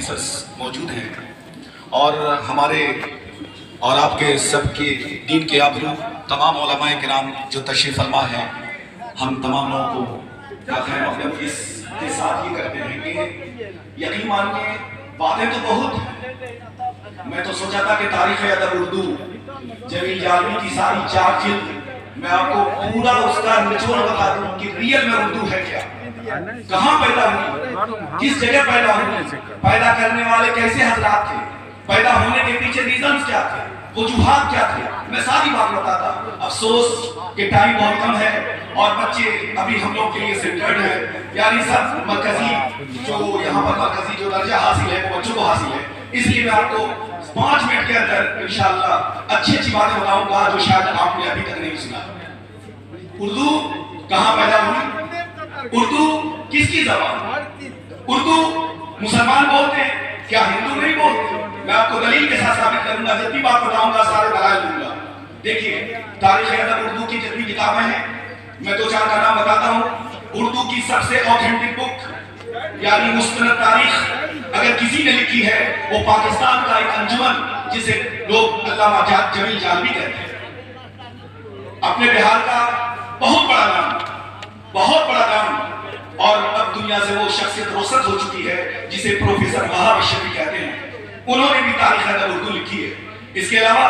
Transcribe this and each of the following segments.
Officers موجود ہیں اور ہمارے اور آپ کے سب کے دین کے آبرو تمام علماء کرام جو تشریف فرما ہیں، ہم تمام لوگوں کو اس کے ساتھ یہ کرتے ہیں کہ یقین مانیے باتیں تو بہت ہیں۔ میں تو سوچا تھا کہ تاریخ ادب اردو جمیل جالمی کی ساری 4 جلد میں آپ کو پورا اس کا نچوڑ بتا دوں کہ ریئل میں اردو ہے کیا، کہاں پیدا ہوئی، کس جگہ پیدا ہوئی، پیدا کرنے والے کیسے حضرات تھے، پیدا ہونے کے پیچھے ریزنز کیا تھے، وجوہات کیا تھے، میں ساری بات بتاتا۔ افسوس کہ ٹائم بہت کم ہے اور بچے ابھی ہم لوگ کے لیے سینٹرڈ ہے، یعنی سب مرکزی جو یہاں پر مرکزی جو درجہ حاصل ہے وہ بچوں کو حاصل ہے، اس لیے میں آپ کو 5 منٹ کے اندر انشاءاللہ اچھی باتیں بتاؤں گا جو شاید آپ نے ابھی تک نہیں سنا۔ اردو کہاں پیدا ہوئی؟ اردو کس کی زبان؟ اردو مسلمان بولتے ہیں، کیا ہندو نہیں بولتے؟ میں آپ کو دلیل کے ساتھ ثابت کروں گا، جب بھی بات بتاؤں گا سارے دلائل دوں گا۔ دیکھیے تاریخ ادب اردو کی جتنی کتابیں ہیں میں 2-4 کا نام بتاتا ہوں۔ اردو کی سب سے اوتھینٹک بک یعنی مستند تاریخ اگر کسی نے لکھی ہے وہ پاکستان کا ایک انجمن جسے لوگ علامہ جمیل جالمی کہتے ہیں، اپنے بہار کا بہت بڑا نام اور اب دنیا سے وہ شخصیت رخصت ہو چکی ہے جسے پروفیسر وہاب اشرفی کہتے ہیں، انہوں نے بھی تاریخ ادب اردو لکھی ہے۔ اس کے علاوہ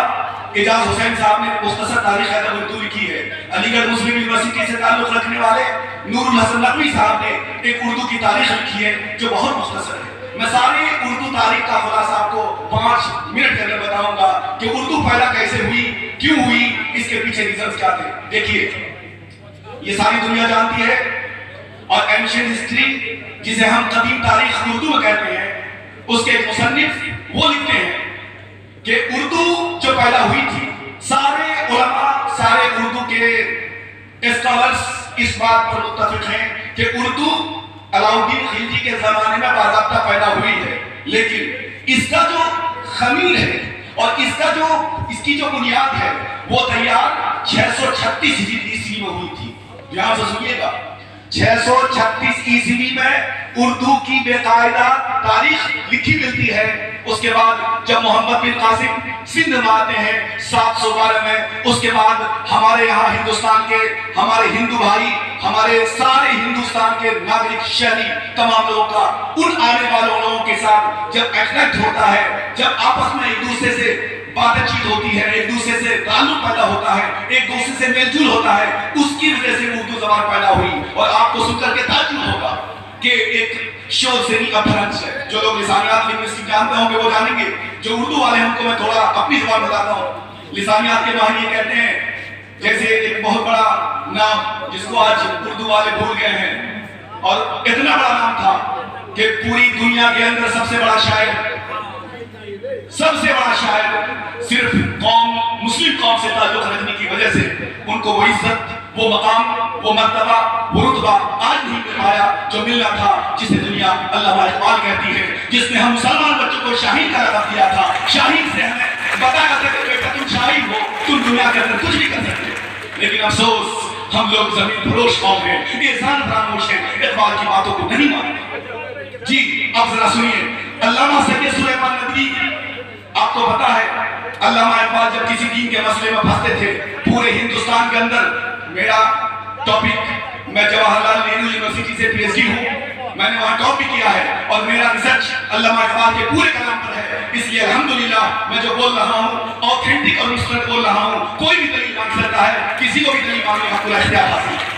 اعجاز حسین صاحب نے مختصر تاریخ ادب اردو لکھی ہے۔ علی گڑھ مسلم یونیورسٹی سے تعلق رکھنے والے نور الحسن نقوی صاحب نے ایک اردو کی تاریخ لکھی ہے جو بہت مختصر ہے۔ میں ساری اردو تاریخ کا خلاصہ آپ کو 5 منٹ کے اندر بتاؤں گا کہ اردو پیدا کیسے ہوئی، کیوں ہوئی، اس کے پیچھے ریزنز کیا تھے۔ دیکھیے یہ ساری دنیا جانتی ہے اور اینشنٹ ہسٹری جسے ہم قدیم تاریخ اردو میں کہتے ہیں، اس کے مصنف وہ لکھتے ہیں کہ اردو جو پیدا ہوئی تھی، سارے علماء سارے اردو کے اسکالرز اس بات پر متفق ہیں کہ اردو علاؤالدین خلجی کے زمانے میں باضابطہ پیدا ہوئی ہے، لیکن اس کا جو خمیر ہے اور اس کی جو بنیاد ہے وہ تیار 636 عیسوی میں ہوئی تھی۔ یہاں سے سنیے گا، 636 عیسوی میں اردو کی باقاعدہ تاریخ لکھی ملتی ہے۔ اس کے بعد جب محمد بن قاسم سندھ میں آتے ہیں 712 میں، اس کے بعد ہمارے یہاں ہندوستان کے ہمارے ہندو بھائی، ہمارے سارے ہندوستان کے ناگرک شہری تمام لوگوں کا ان آنے والوں لوگوں کے ساتھ جب اٹریکٹ ہوتا ہے، جب آپس میں ایک دوسرے سے بات چیت ہوتی ہے، ایک دوسرے سے تعلق پیدا ہوتا ہے، ایک دوسرے سے میل جول ہوتا ہے، اس کی وجہ سے اردو زبان پیدا ہوئی۔ اور آپ کو سن کر کے تعجب ہوگا کہ ایک شور سے نہیں اپرنس ہے، جو لوگ لسانیات لنگوسٹک جانتے ہوں گے وہ جانیں گے، جو اردو والے ہم کو میں تھوڑا اپنی زبان بتاتا ہوں۔ لسانیات کے ماہر یہ کہتے ہیں جیسے ایک بہت بڑا نام جس کو آج اردو والے بھول گئے ہیں، اور اتنا بڑا نام تھا کہ پوری دنیا کے اندر سب سے بڑا شاعر صرف مسلم قوم سے تعلق رکھنے کی وجہ سے ان کو وہ عزت، وہ مقام، وہ مرتبہ، وہ رتبہ آج نہیں مل پایا جو ملنا تھا، جسے دنیا علامہ اقبال کہتی ہے، جس نے ہم مسلمان بچوں کو شاہین کا لقب دیا تھا۔ شاہین سے ہمیں بتایا تھا کہ بیٹا تم شاہین ہو، تم دنیا کے اندر کچھ بھی کر سکتے، لیکن افسوس ہم لوگ زمین فروش قوم ہیں، احسان فراموش ہیں، اقبال کی باتوں کو نہیں مانتے۔ جی اب ذرا سنیے، علامہ سید سلیمان ندوی، آپ کو پتا ہے علامہ اقبال جب کسی دین کے مسئلے میں پھنستے تھے پورے ہندوستان کے اندر، میرا ٹاپک، میں جواہر لال نہرو یونیورسٹی سے پی ایچ ڈی ہوں، میں نے وہاں ٹاپک کیا ہے اور میرا ریسرچ علامہ اقبال کے پورے کلام پر ہے، اس لیے الحمدللہ میں جو بول رہا ہوں اوتھینٹک اور مستند بول رہا ہوں۔ کوئی بھی دلیل مانگ سکتا ہے، کسی کو بھی دلیل مانگنے کا پورا اختیار حاصل ہے۔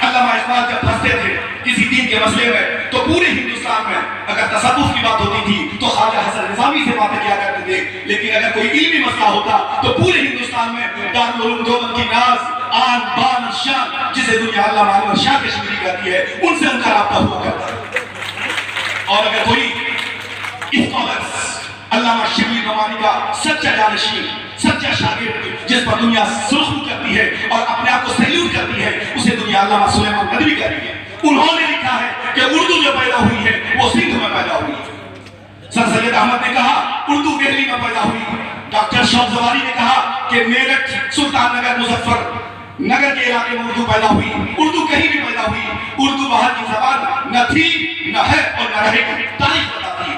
علامہ اقبال جب پھنستے تھے کسی دین کے مسئلے میں تو پورے ہندوستان میں اگر تصوف کی بات ہوتی تھی تو خواجہ حسن نظامی سے باتیں کیا کرتے تھے، لیکن اگر کوئی علمی مسئلہ ہوتا تو پورے ہندوستان میں دارالعلوم دیوبند کی ناز، آن، بان، شان، جسے دنیا علامہ انور شاہ کشمیری کہتی ہے، ان سے ان کا رابطہ ہوا کرتا ہے۔ اور اگر کوئی اسکالرز علامہ شبیر نعمانی کا سچا جانشین، سچا شاگرد جس پر دنیا سرخرو کرتی ہے اور اپنے آپ کو سیلوٹ کرتی ہے، اسے دنیا علامہ سلیمان ندوی کہہ رہی ہے۔ انہوں نے لکھا ہے کہ اردو جو پیدا ہوئی ہے وہ سندھ میں پیدا ہوئی ہے۔ سر سید احمد نے کہا اردو دہلی میں پیدا ہوئی۔ ڈاکٹر شوق زواری نے کہا کہ میرٹھ، سلطان نگر، مظفر نگر کے علاقے میں اردو پیدا ہوئی۔ اردو کہیں بھی پیدا ہوئی، اردو باہر کی زبان نہ تھی، نہ ہے اور نہ رہے گی، تاریخ بتاتی ہے۔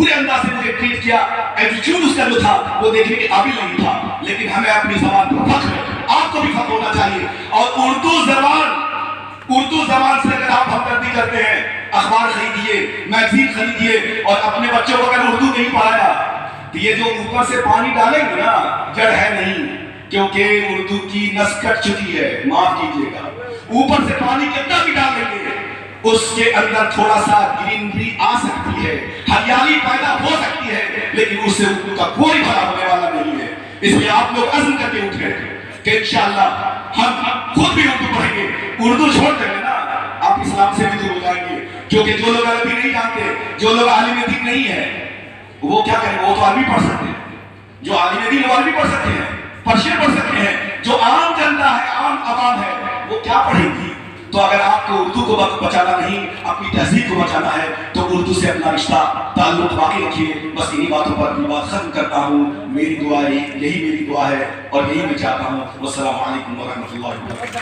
برے انداز سے مجھے ٹریٹ کیا، ایٹیٹیوڈ اس کا جو تھا وہ دیکھنے کے قابل نہیں تھا، لیکن ہمیں اپنی زبان پر فخر ہے، آپ کو بھی فخر ہونا چاہیے. اور اردو زبان سے اگر آپ ہمدردی کرتے ہیں، اخبار خریدیے، میگزین خریدیے، اور اپنے بچوں کو اگر اردو نہیں پڑھایا تو یہ جو اوپر سے پانی ڈالیں گے نا، جڑ ہے نہیں، کیونکہ اردو کی نس کٹ چکی ہے، معاف کیجیے گا. اوپر سے پانی کتنا بھی ڈال لیں گے، اس کے اندر تھوڑا سا گرینری آ سکتی ہے، ہریالی پیدا ہو سکتی ہے، لیکن اس سے اردو کا کوئی بھلا ہونے والا نہیں ہے. اس لیے آپ لوگ عزم کر کے اٹھے کہ انشاءاللہ ہم خود بھی اردو پڑھیں گے. اردو چھوڑ دیں گے نا، آپ اسلام سے بھی دور ہو جائیں گے، کیونکہ جو لوگ عربی نہیں جانتے، جو لوگ عالم دین نہیں ہے، وہ کیا کریں؟ وہ تو عربی پڑھ سکتے ہیں. جو عالم دین وہ عربی پڑھ سکتے ہیں، پرشین پڑھ سکتے ہیں. جو عام جنتا ہے، عام عوام ہے، وہ کیا پڑھے گی؟ تو اگر آپ کو اردو کو بچانا نہیں، اپنی تہذیب کو بچانا ہے، تو اردو سے اپنا رشتہ تعلق باقی رکھیے. بس انہی باتوں پر اپنی بات ختم کرتا ہوں. میری دعا یہی میری دعا ہے اور یہی میں چاہتا ہوں. والسلام علیکم ورحمۃ اللہ وبرکاتہ.